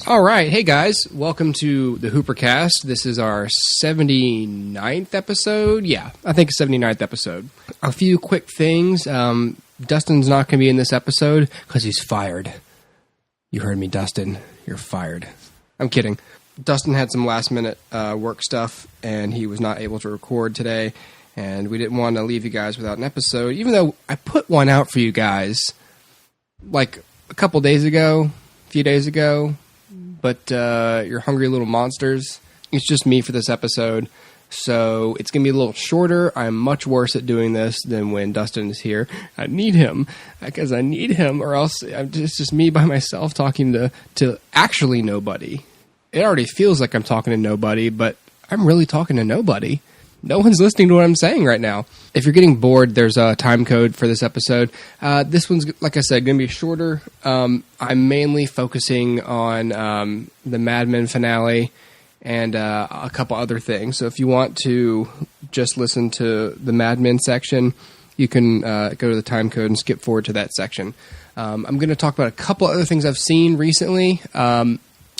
All right. Hey, guys. Welcome to the HooperCast. This is our 79th episode. Yeah, I think 79th episode. A few quick things. Dustin's not going to be in this episode because he's fired. You heard me, Dustin. You're fired. I'm kidding. Dustin had some last-minute work stuff, and he was not able to record today, and we didn't want to leave you guys without an episode, even though I put one out for you guys like a couple days ago, a few days ago. But you're hungry little monsters. It's just me for this episode. So it's going to be a little shorter. I'm much worse at doing this than when Dustin is here. I need him because I need him, or else it's just me by myself talking to actually nobody. It already feels like I'm talking to nobody, but I'm really talking to nobody. No one's listening to what I'm saying right now. If you're getting bored, there's a time code for this episode. This one's, like I said, going to be shorter. I'm mainly focusing on the Mad Men finale and a couple other things. So if you want to just listen to the Mad Men section, you can go to the time code and skip forward to that section. I'm going to talk about a couple other things I've seen recently.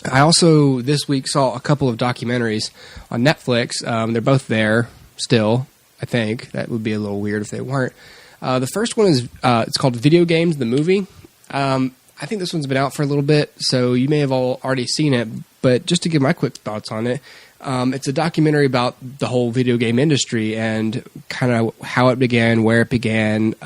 I also, this week, saw a couple of documentaries on Netflix. They're both there still, I think. That would be a little weird if they weren't. The first one is, it's called Video Games, the Movie. I think this one's been out for a little bit, so you may have all already seen it. But just to give my quick thoughts on it, it's a documentary about the whole video game industry and kind of how it began, where it began,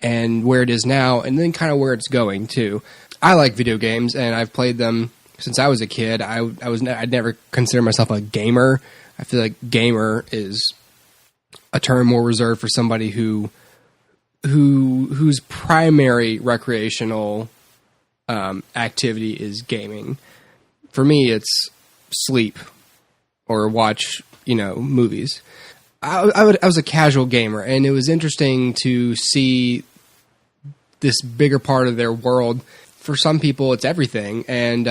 and where it is now, and then kind of where it's going, too. I like video games, and I've played them since I was a kid. I'd never consider myself a gamer. I feel like gamer is a term more reserved for somebody whose primary recreational activity is gaming. For me, it's sleep or watch, movies. I was a casual gamer, and it was interesting to see this bigger part of their world. For some people, it's everything, and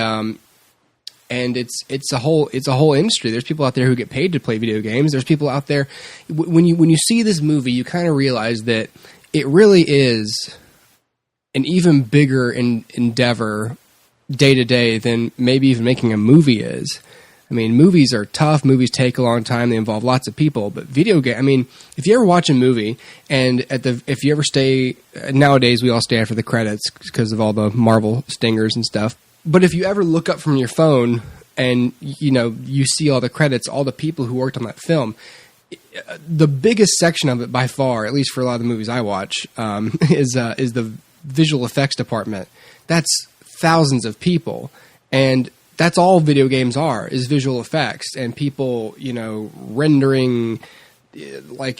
it's a whole industry. There's people out there who get paid to play video games. There's people out there. When you see this movie, you kind of realize that it really is an even bigger endeavor day to day than maybe even making a movie is. I mean, movies are tough. Movies take a long time. They involve lots of people. But video game, I mean, if you ever watch a movie and if you ever stay, nowadays we all stay after the credits because of all the Marvel stingers and stuff. But if you ever look up from your phone and, you see all the credits, all the people who worked on that film, the biggest section of it by far, at least for a lot of the movies I watch, is the visual effects department. That's thousands of people. And that's all video games are, is visual effects and people, rendering like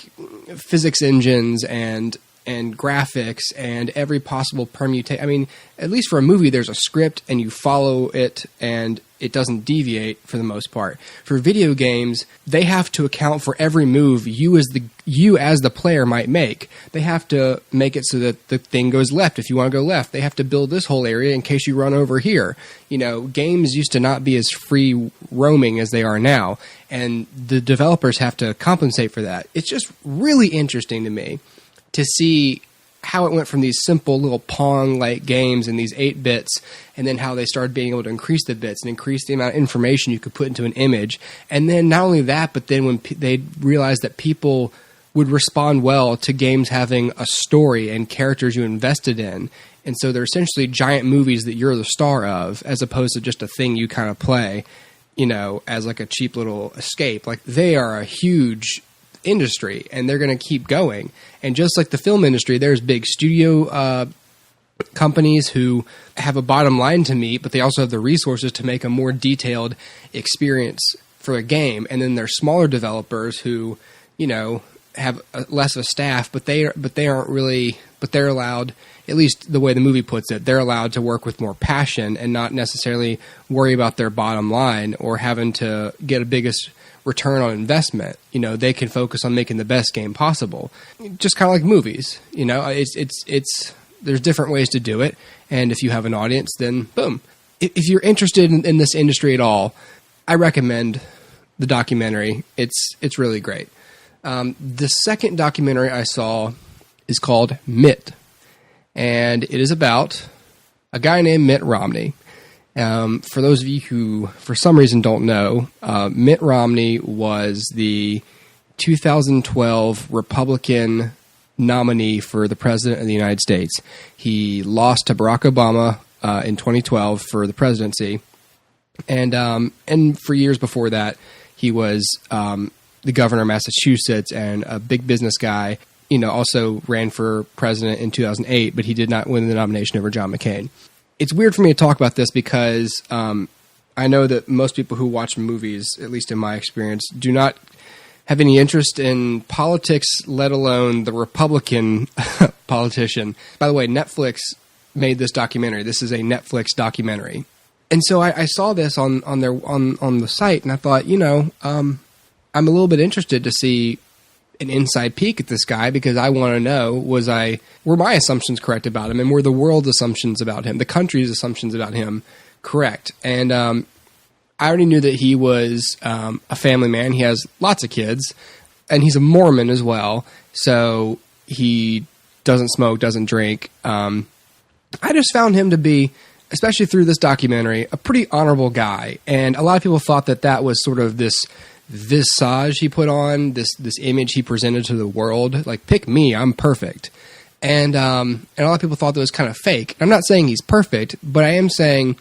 physics engines and graphics and every possible permutation. I mean, at least for a movie, there's a script and you follow it and it doesn't deviate for the most part. For video games, they have to account for every move you as the player might make. They have to make it so that the thing goes left if you want to go left. They have to build this whole area in case you run over here. Games used to not be as free roaming as they are now, and the developers have to compensate for that. It's just really interesting to me to see how it went from these simple little Pong-like games and these 8 bits, and then how they started being able to increase the bits and increase the amount of information you could put into an image. And then not only that, but then when they realized that people would respond well to games having a story and characters you invested in. And so they're essentially giant movies that you're the star of, as opposed to just a thing you kind of play, as like a cheap little escape. Like, they are a huge industry, and they're going to keep going. And just like the film industry, there's big studio companies who have a bottom line to meet, but they also have the resources to make a more detailed experience for a game. And then there's smaller developers who, have less of a staff, but they're allowed, at least the way the movie puts it, they're allowed to work with more passion and not necessarily worry about their bottom line or having to get a biggest return on investment. They can focus on making the best game possible. Just kind of like movies, it's there's different ways to do it. And if you have an audience, then boom. If you're interested in this industry at all, I recommend the documentary. It's really great. The second documentary I saw is called Mitt, and it is about a guy named Mitt Romney. For those of you who, for some reason, don't know, Mitt Romney was the 2012 Republican nominee for the President of the United States. He lost to Barack Obama in 2012 for the presidency. And for years before that, he was the governor of Massachusetts and a big business guy. Also ran for president in 2008, but he did not win the nomination over John McCain. It's weird for me to talk about this because I know that most people who watch movies, at least in my experience, do not have any interest in politics, let alone the Republican politician. By the way, Netflix made this documentary. This is a Netflix documentary. And so I saw this on the site, and I thought, I'm a little bit interested to see an inside peek at this guy because I want to know, were my assumptions correct about him, and were the world's assumptions about him, the country's assumptions about him, correct? And I already knew that he was a family man. He has lots of kids, and he's a Mormon as well, so he doesn't smoke, doesn't drink. I just found him to be, especially through this documentary, a pretty honorable guy, and a lot of people thought that was sort of this visage he put on, this image he presented to the world, like, pick me, I'm perfect. And a lot of people thought that was kind of fake. I'm not saying he's perfect, but I am saying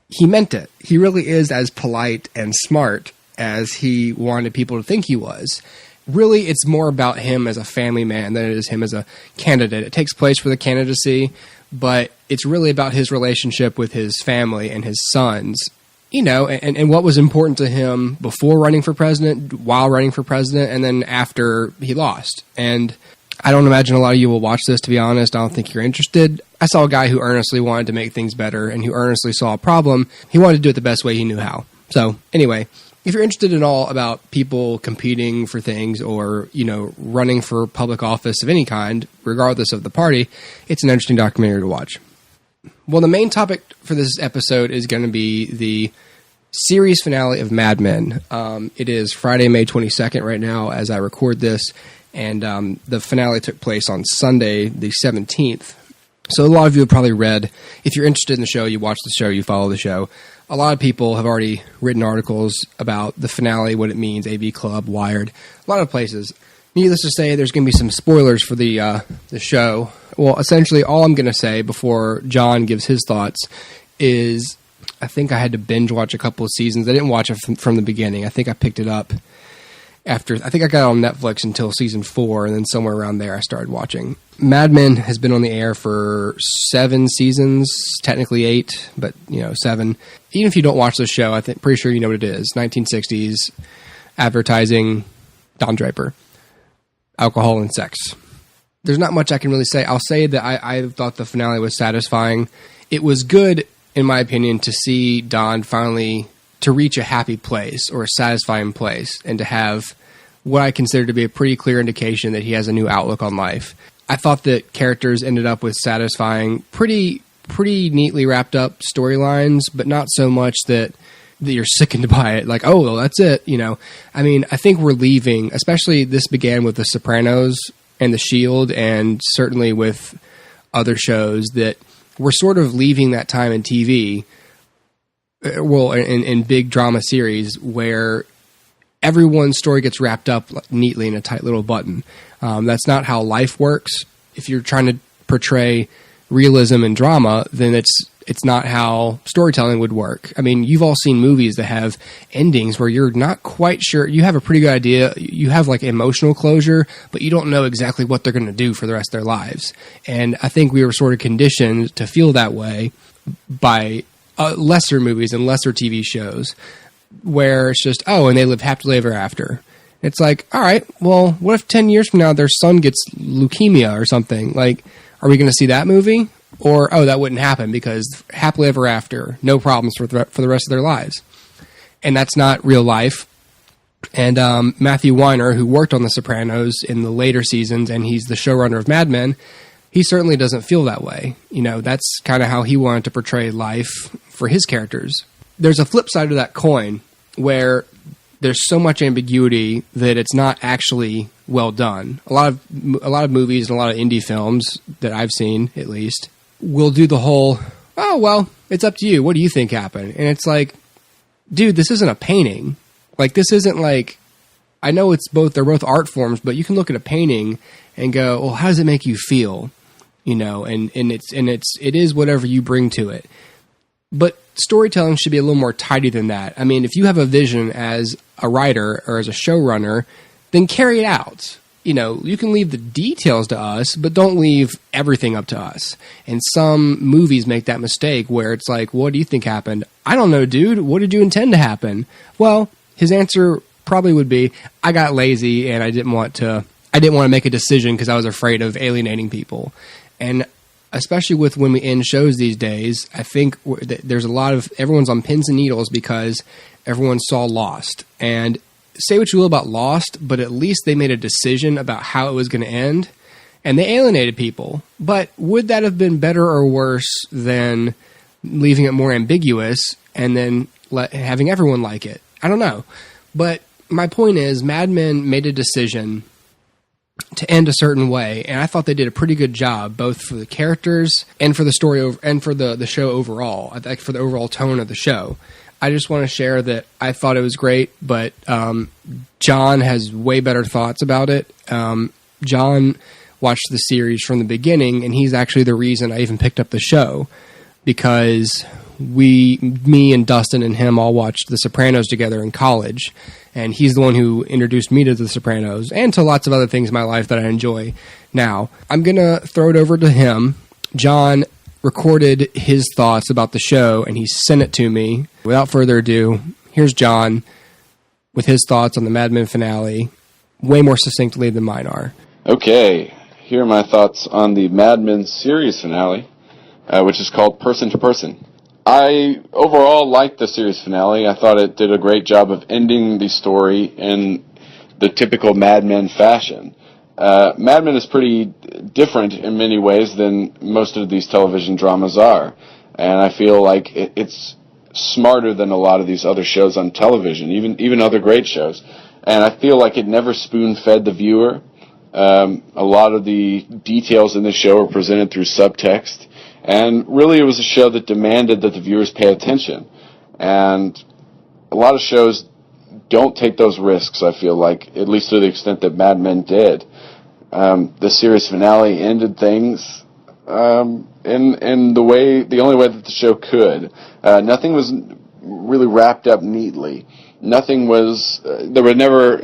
he meant it. He really is as polite and smart as he wanted people to think he was. Really, it's more about him as a family man than it is him as a candidate. It takes place for the candidacy, but it's really about his relationship with his family and his sons. And what was important to him before running for president, while running for president, and then after he lost. And I don't imagine a lot of you will watch this, to be honest. I don't think you're interested. I saw a guy who earnestly wanted to make things better and who earnestly saw a problem. He wanted to do it the best way he knew how. So anyway, if you're interested at all about people competing for things or, running for public office of any kind, regardless of the party, it's an interesting documentary to watch. Well, the main topic for this episode is going to be the series finale of Mad Men. It is Friday, May 22nd right now as I record this, and the finale took place on Sunday, the 17th. So a lot of you have probably read, if you're interested in the show, you watch the show, you follow the show. A lot of people have already written articles about the finale, what it means, AV Club, Wired, a lot of places. Needless to say, there's going to be some spoilers for the show. Well, essentially, all I'm going to say before John gives his thoughts is I think I had to binge watch a couple of seasons. I didn't watch it from the beginning. I think I picked it up after. I think I got it on Netflix until season 4, and then somewhere around there I started watching. Mad Men has been on the air for 7 seasons, technically 8, but 7. Even if you don't watch the show, pretty sure you know what it is. 1960s advertising, Don Draper. Alcohol and sex. There's not much I can really say. I'll say that I thought the finale was satisfying. It was good, in my opinion, to see Don finally to reach a happy place or a satisfying place and to have what I consider to be a pretty clear indication that he has a new outlook on life. I thought that characters ended up with satisfying, pretty neatly wrapped up storylines, but not so much that you're sickened by it, like, oh, well, that's it, I think we're leaving, especially this began with The Sopranos and The Shield, and certainly with other shows, that we're sort of leaving that time in TV, in big drama series, where everyone's story gets wrapped up neatly in a tight little button. That's not how life works. If you're trying to portray realism and drama, then it's not how storytelling would work. I mean, you've all seen movies that have endings where you're not quite sure. You have a pretty good idea. You have like emotional closure, but you don't know exactly what they're going to do for the rest of their lives. And I think we were sort of conditioned to feel that way by lesser movies and lesser TV shows where it's just, oh, and they live happily ever after. It's like, all right, well, what if 10 years from now their son gets leukemia or something? Like, are we going to see that movie? Or, oh, that wouldn't happen because happily ever after, no problems for the rest of their lives. And that's not real life. And Matthew Weiner, who worked on The Sopranos in the later seasons, and he's the showrunner of Mad Men, he certainly doesn't feel that way. That's kind of how he wanted to portray life for his characters. There's a flip side to that coin where there's so much ambiguity that it's not actually well done. A lot of movies and a lot of indie films that I've seen, at least, will do the whole, oh, well, it's up to you. What do you think happened? And it's like, dude, this isn't a painting. Like, this isn't like, I know they're both art forms, but you can look at a painting and go, well, how does it make you feel? You know, and it is whatever you bring to it. But storytelling should be a little more tidy than that. I mean, if you have a vision as a writer or as a showrunner, then carry it out. You know, you can leave the details to us, but don't leave everything up to us. And some movies make that mistake where it's like, what do you think happened? I don't know, dude. What did you intend to happen? Well, his answer probably would be, I got lazy and I didn't want to make a decision because I was afraid of alienating people. And especially with when we end shows these days, I think there's a lot of, everyone's on pins and needles because everyone saw Lost. And say what you will about Lost, but at least they made a decision about how it was going to end, and they alienated people. But would that have been better or worse than leaving it more ambiguous and then having everyone like it? I don't know. But my point is, Mad Men made a decision to end a certain way, and I thought they did a pretty good job, both for the characters and for the story and for the show overall. I think for the overall tone of the show. I just want to share that I thought it was great, but John has way better thoughts about it. John watched the series from the beginning, and he's actually the reason I even picked up the show, because me and Dustin and him all watched The Sopranos together in college, and he's the one who introduced me to The Sopranos and to lots of other things in my life that I enjoy now. I'm going to throw it over to him. John recorded his thoughts about the show, and he sent it to me. Without further ado, here's John with his thoughts on the Mad Men finale, way more succinctly than mine are. Okay, here are my thoughts on the Mad Men series finale, which is called Person to Person. I overall liked the series finale. I thought it did a great job of ending the story in the typical Mad Men fashion. Mad Men is pretty different in many ways than most of these television dramas are. And I feel like it's smarter than a lot of these other shows on television, even other great shows. And I feel like it never spoon-fed the viewer. A lot of the details in the show are presented through subtext. And really it was a show that demanded that the viewers pay attention. And a lot of shows don't take those risks, I feel like, at least to the extent that Mad Men did. The series finale ended things in the only way that the show could. Nothing was really wrapped up neatly. Nothing was. There was never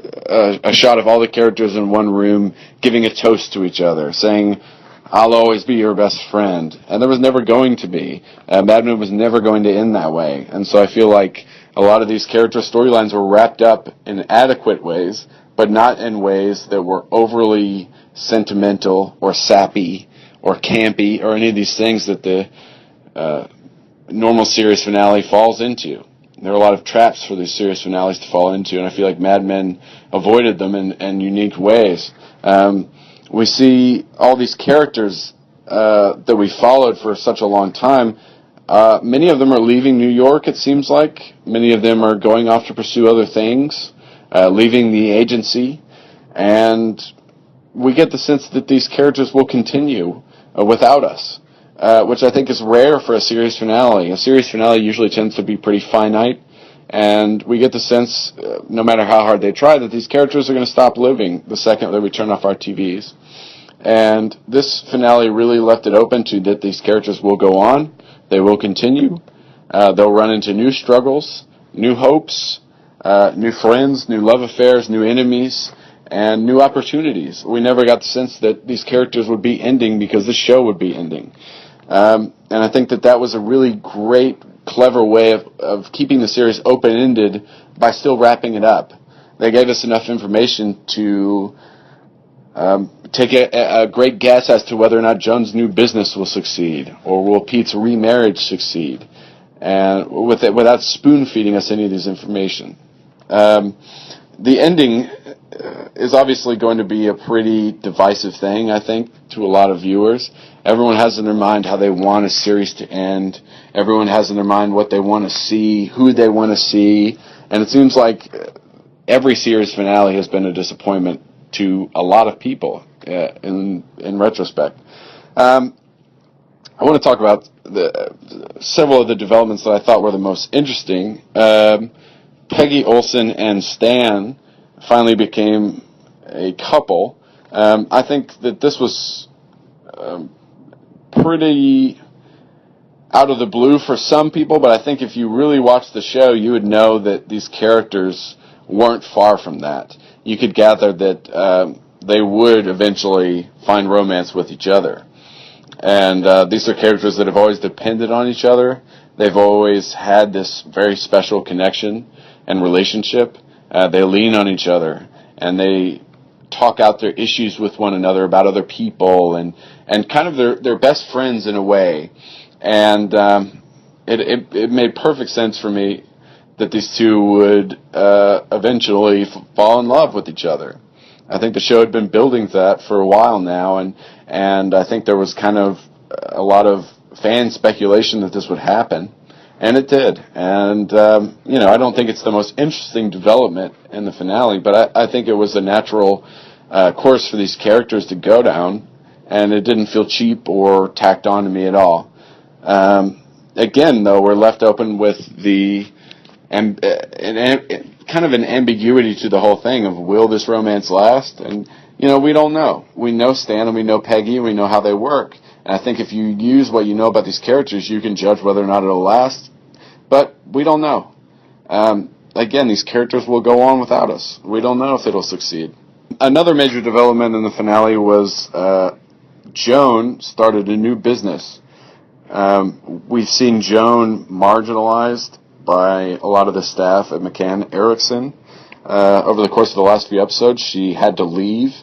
a shot of all the characters in one room giving a toast to each other, saying, "I'll always be your best friend." And there was never going to be. Mad Men was never going to end that way. And so I feel like a lot of these character storylines were wrapped up in adequate ways, but not in ways that were overly sentimental or sappy or campy or any of these things that the normal series finale falls into. There are a lot of traps for these series finales to fall into, and I feel like Mad Men avoided them in unique ways. We see all these characters that we followed for such a long time. Many of them are leaving New York, it seems like. Many of them are going off to pursue other things, leaving the agency, and we get the sense that these characters will continue without us, which I think is rare for a series finale. A series finale usually tends to be pretty finite, and we get the sense, no matter how hard they try, that these characters are going to stop living the second that we turn off our TVs. And this finale really left it open to that these characters will go on, they will continue, they'll run into new struggles, new hopes, new friends, new love affairs, new enemies, and new opportunities. We never got the sense that these characters would be ending because the show would be ending. And I think that was a really great, clever way of keeping the series open-ended by still wrapping it up. They gave us enough information to take a great guess as to whether or not Joan's new business will succeed, or will Pete's remarriage succeed, and without spoon-feeding us any of this information. The ending is obviously going to be a pretty divisive thing, I think, to a lot of viewers. Everyone has in their mind how they want a series to end. Everyone has in their mind what they want to see, who they want to see, and it seems like every series finale has been a disappointment to a lot of people in retrospect. I want to talk about several of the developments that I thought were the most interesting. Peggy Olson and Stan finally became a couple. I think that this was pretty out of the blue for some people, but I think if you really watched the show, you would know that these characters weren't far from that. You could gather that they would eventually find romance with each other. And these are characters that have always depended on each other. They've always had this very special connection and relationship. They lean on each other, and they talk out their issues with one another about other people, and kind of they're best friends in a way. And it made perfect sense for me that these two would eventually fall in love with each other. I think the show had been building that for a while now, and I think there was kind of a lot of fan speculation that this would happen, and it did. And I don't think it's the most interesting development in the finale, but I think it was a natural course for these characters to go down, and it didn't feel cheap or tacked on to me at all. Again, though, we're left open with the kind of an ambiguity to the whole thing of, will this romance last? And, we don't know. We know Stan and we know Peggy and we know how they work. And I think if you use what you know about these characters, you can judge whether or not it'll last. But we don't know. Again, these characters will go on without us. We don't know if it'll succeed. Another major development in the finale was Joan started a new business. We've seen Joan marginalized by a lot of the staff at McCann Erickson. Over the course of the last few episodes, she had to leave,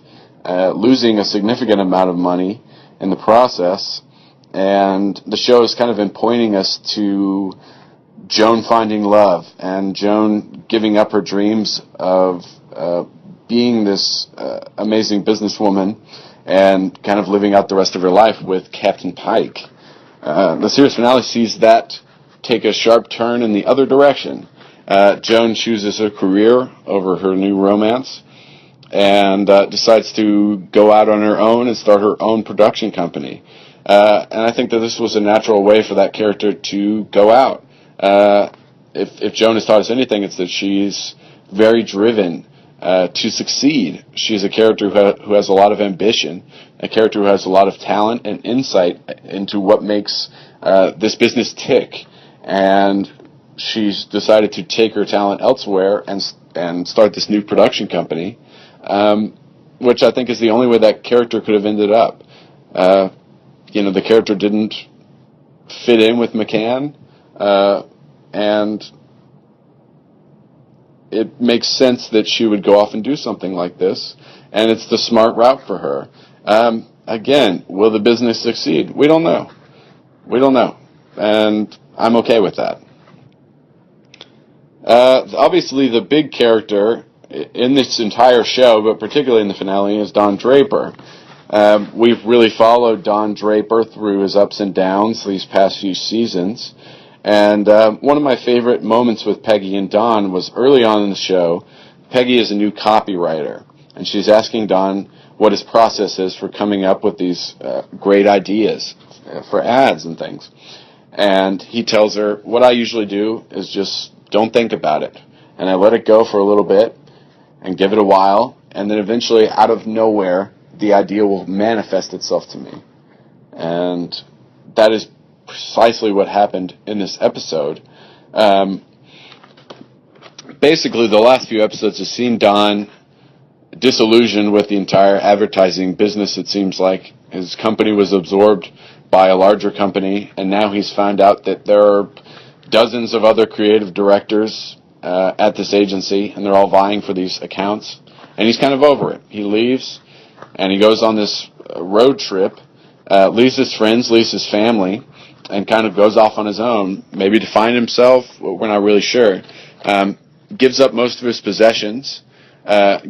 losing a significant amount of money in the process. And the show has kind of been pointing us to Joan finding love and Joan giving up her dreams of being this amazing businesswoman and kind of living out the rest of her life with Captain Pike. The series finale sees that take a sharp turn in the other direction. Joan chooses her career over her new romance and decides to go out on her own and start her own production company. And I think that this was a natural way for that character to go out. If Joan has taught us anything, it's that she's very driven to succeed. She's a character who has a lot of ambition, a character who has a lot of talent and insight into what makes this business tick. And she's decided to take her talent elsewhere and start this new production company, which I think is the only way that character could have ended up. The character didn't fit in with McCann, and it makes sense that she would go off and do something like this, and it's the smart route for her. Again, will the business succeed? We don't know. And I'm okay with that. Obviously, the big character in this entire show, but particularly in the finale, is Don Draper. We've really followed Don Draper through his ups and downs these past few seasons. And one of my favorite moments with Peggy and Don was early on in the show. Peggy is a new copywriter, and she's asking Don what his process is for coming up with these great ideas for ads and things. And he tells her, what I usually do is just don't think about it. And I let it go for a little bit and give it a while, and then eventually, out of nowhere, the idea will manifest itself to me. And that is precisely what happened in this episode. Basically, the last few episodes have seen Don disillusioned with the entire advertising business. It seems like his company was absorbed by a larger company, and now he's found out that there are dozens of other creative directors at this agency, and they're all vying for these accounts, and he's kind of over it. He leaves, and he goes on this road trip, leaves his friends, leaves his family, and kind of goes off on his own, maybe to find himself. We're not really sure. Gives up most of his possessions,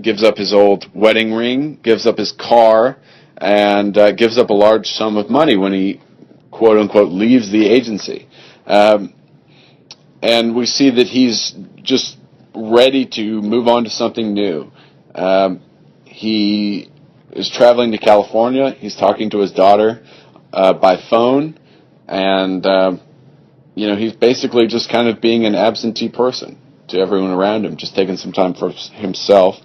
gives up his old wedding ring, gives up his car, and gives up a large sum of money when he, quote-unquote, leaves the agency. And we see that he's just ready to move on to something new. He is traveling to California. He's talking to his daughter by phone. And, he's basically just kind of being an absentee person to everyone around him, just taking some time for himself,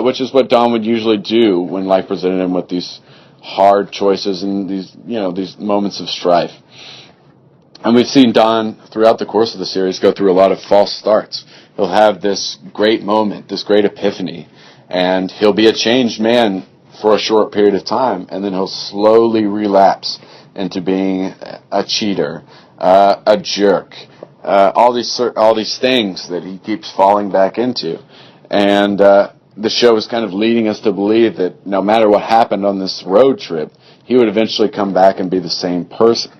which is what Don would usually do when life presented him with these hard choices and these moments of strife. And we've seen Don, throughout the course of the series, go through a lot of false starts. He'll have this great moment, this great epiphany, and he'll be a changed man for a short period of time, and then he'll slowly relapse into being a cheater, a jerk, all these things that he keeps falling back into. And the show is kind of leading us to believe that no matter what happened on this road trip, he would eventually come back and be the same person.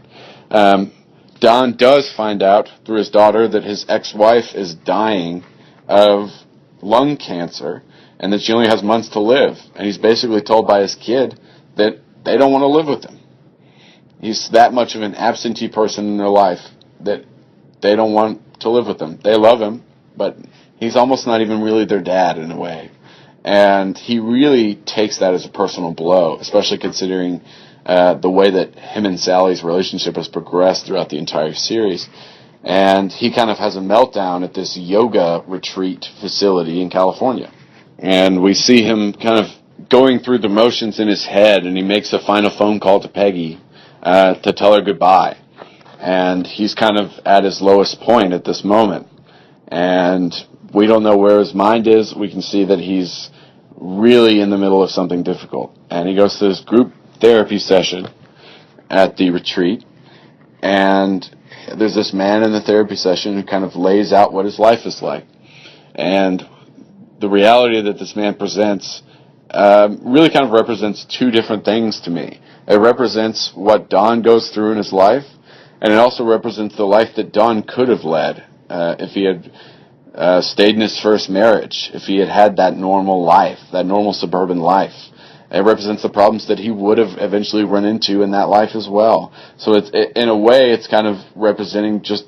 Don does find out through his daughter that his ex-wife is dying of lung cancer and that she only has months to live. And he's basically told by his kid that they don't want to live with him. He's that much of an absentee person in their life that they don't want to live with him. They love him, but he's almost not even really their dad in a way. And he really takes that as a personal blow, especially considering the way that him and Sally's relationship has progressed throughout the entire series. And he kind of has a meltdown at this yoga retreat facility in California. And we see him kind of going through the motions in his head, and he makes a final phone call to Peggy to tell her goodbye. And he's kind of at his lowest point at this moment. And we don't know where his mind is. We can see that he's really in the middle of something difficult. And he goes to this group therapy session at the retreat, and there's this man in the therapy session who kind of lays out what his life is like. And the reality that this man presents really kind of represents two different things to me. It represents what Don goes through in his life, and it also represents the life that Don could have led if he had stayed in his first marriage, if he had had that normal life, that normal suburban life. It represents the problems that he would have eventually run into in that life as well. So in a way, it's kind of representing just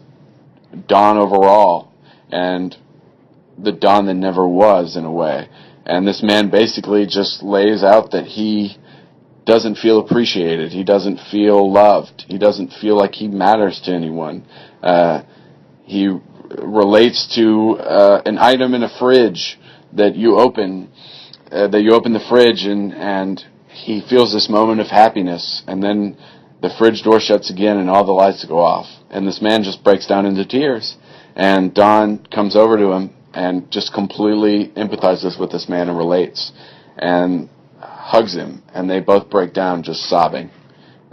Don overall, and the Don that never was, in a way. And this man basically just lays out that he doesn't feel appreciated. He doesn't feel loved. He doesn't feel like he matters to anyone. He relates to an item in a fridge that you open the fridge and he feels this moment of happiness, and then the fridge door shuts again and all the lights go off. And this man just breaks down into tears. And Don comes over to him and just completely empathizes with this man and relates and hugs him, and they both break down just sobbing.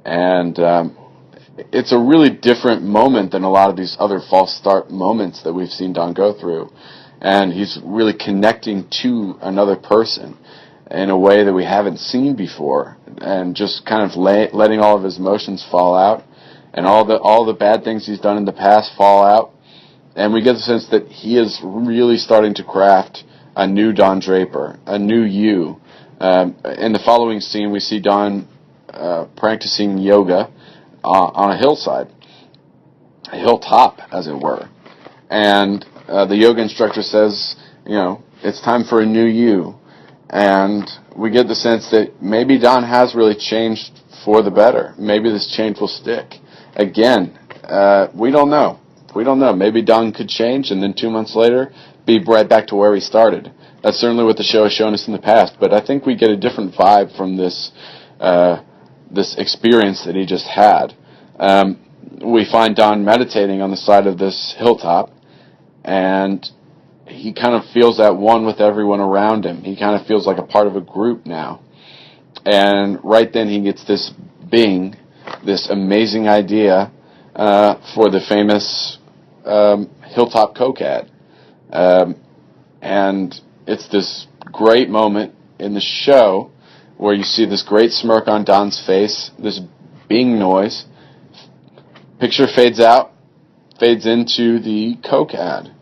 And it's a really different moment than a lot of these other false start moments that we've seen Don go through. And he's really connecting to another person in a way that we haven't seen before, and just kind of letting all of his emotions fall out, and all the bad things he's done in the past fall out. And we get the sense that he is really starting to craft a new Don Draper, a new you. In the following scene, we see Don practicing yoga on a hillside, a hilltop, as it were. And the yoga instructor says, it's time for a new you. And we get the sense that maybe Don has really changed for the better. Maybe this change will stick. Again, we don't know. We don't know. Maybe Don could change and then 2 months later be right back to where he started. That's certainly what the show has shown us in the past. But I think we get a different vibe from this experience that he just had. We find Don meditating on the side of this hilltop, and he kind of feels at one with everyone around him. He kind of feels like a part of a group now. And right then he gets this bing, this amazing idea for the famous Hilltop Coke ad. And it's this great moment in the show where you see this great smirk on Don's face, this bing noise. Picture fades out, fades into the Coke ad.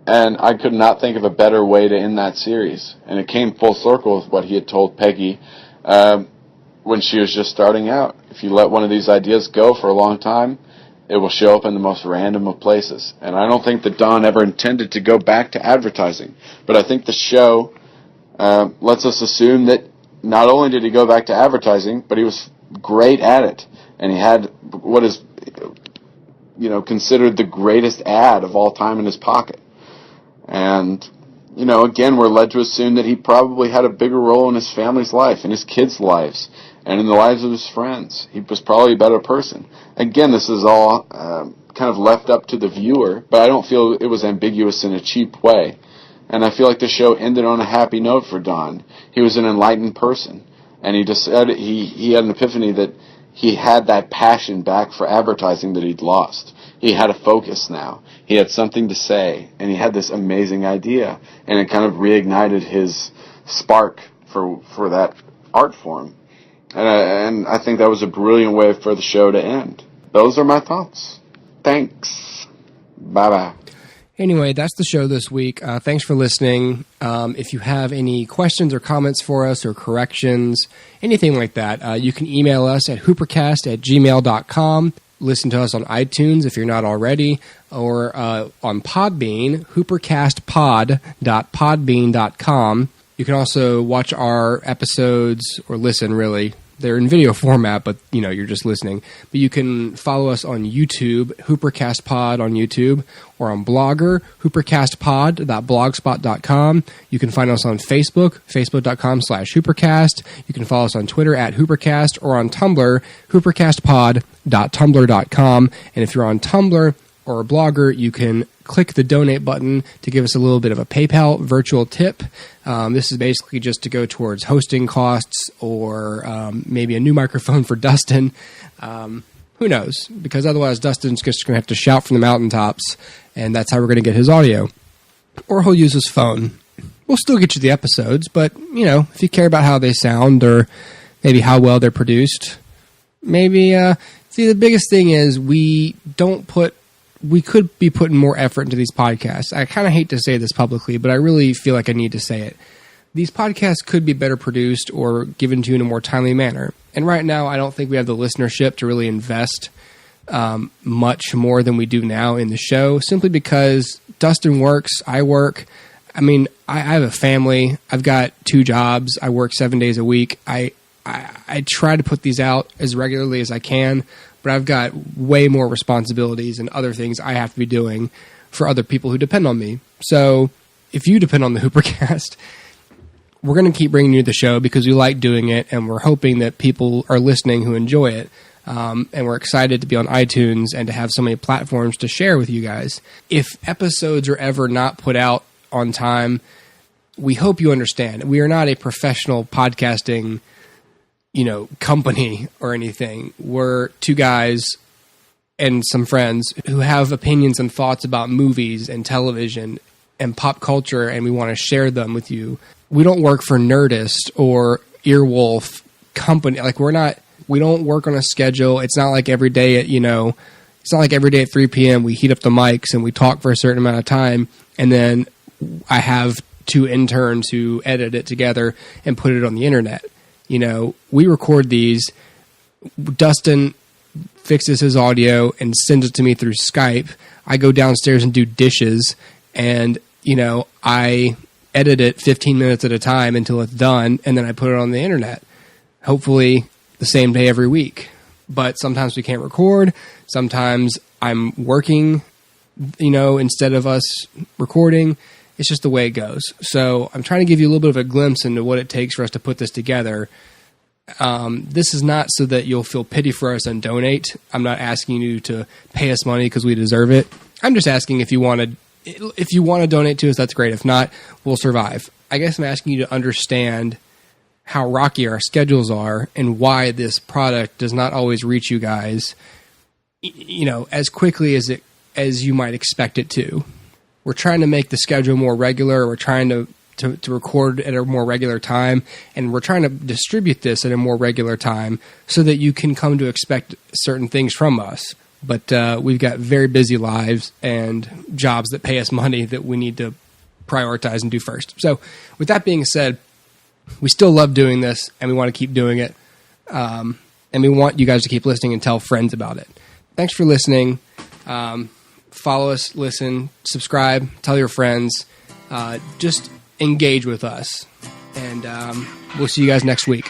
And I could not think of a better way to end that series. And it came full circle with what he had told Peggy when she was just starting out. If you let one of these ideas go for a long time, it will show up in the most random of places. And I don't think that Don ever intended to go back to advertising. But I think the show lets us assume that not only did he go back to advertising, but he was great at it. And he had what is considered the greatest ad of all time in his pocket. And, again, we're led to assume that he probably had a bigger role in his family's life, in his kids' lives, and in the lives of his friends. He was probably a better person. Again, this is all kind of left up to the viewer, but I don't feel it was ambiguous in a cheap way. And I feel like the show ended on a happy note for Don. He was an enlightened person, and he decided he had an epiphany that he had that passion back for advertising that he'd lost. He had a focus now. He had something to say, and he had this amazing idea, and it kind of reignited his spark for that art form. And I think that was a brilliant way for the show to end. Those are my thoughts. Thanks. Bye-bye. Anyway, that's the show this week. Thanks for listening. If you have any questions or comments for us or corrections, anything like that, you can email us at HooperCast@gmail.com. Listen to us on iTunes if you're not already, or on Podbean, hoopercastpod.podbean.com. You can also watch our episodes, or listen, really. They're in video format, but, you're just listening. But you can follow us on YouTube, HooperCastPod on YouTube, or on Blogger, hoopercastpod.blogspot.com. You can find us on Facebook, facebook.com/HooperCast. You can follow us on Twitter @HooperCast, or on Tumblr, hoopercastpod.tumblr.com. And if you're on Tumblr or a Blogger, you can click the donate button to give us a little bit of a PayPal virtual tip. This is basically just to go towards hosting costs, or maybe a new microphone for Dustin. Who knows? Because otherwise Dustin's just going to have to shout from the mountaintops, and that's how we're going to get his audio. Or he'll use his phone. We'll still get you the episodes, but, if you care about how they sound, or maybe how well they're produced, maybe... See, the biggest thing is we could be putting more effort into these podcasts. I kind of hate to say this publicly, but I really feel like I need to say it. These podcasts could be better produced or given to you in a more timely manner. And right now, I don't think we have the listenership to really invest much more than we do now in the show, simply because Dustin works, I work. I mean, I have a family. I've got 2 jobs. I work 7 days a week. I try to put these out as regularly as I can, but I've got way more responsibilities and other things I have to be doing for other people who depend on me. So if you depend on the HooperCast, we're going to keep bringing you the show because we like doing it, and we're hoping that people are listening who enjoy it. And we're excited to be on iTunes and to have so many platforms to share with you guys. If episodes are ever not put out on time, we hope you understand. We are not a professional podcasting company or anything. We're 2 guys and some friends who have opinions and thoughts about movies and television and pop culture, and we want to share them with you. We don't work for Nerdist or Earwolf company. Like, we don't work on a schedule. It's not like every day at 3 p.m. we heat up the mics and we talk for a certain amount of time, and then I have 2 interns who edit it together and put it on the internet. We record these. Dustin fixes his audio and sends it to me through Skype. I go downstairs and do dishes, and, I edit it 15 minutes at a time until it's done, and then I put it on the internet. Hopefully the same day every week. But sometimes we can't record. Sometimes I'm working, instead of us recording. It's just the way it goes. So I'm trying to give you a little bit of a glimpse into what it takes for us to put this together. This is not so that you'll feel pity for us and donate. I'm not asking you to pay us money because we deserve it. I'm just asking if you want to donate to us, that's great. If not, we'll survive. I guess I'm asking you to understand how rocky our schedules are and why this product does not always reach you guys, as quickly as you might expect it to. We're trying to make the schedule more regular. We're trying to record at a more regular time, and we're trying to distribute this at a more regular time so that you can come to expect certain things from us. But we've got very busy lives and jobs that pay us money that we need to prioritize and do first. So with that being said, we still love doing this, and we want to keep doing it. And we want you guys to keep listening and tell friends about it. Thanks for listening. Follow us, listen, subscribe, tell your friends. Just engage with us. And we'll see you guys next week.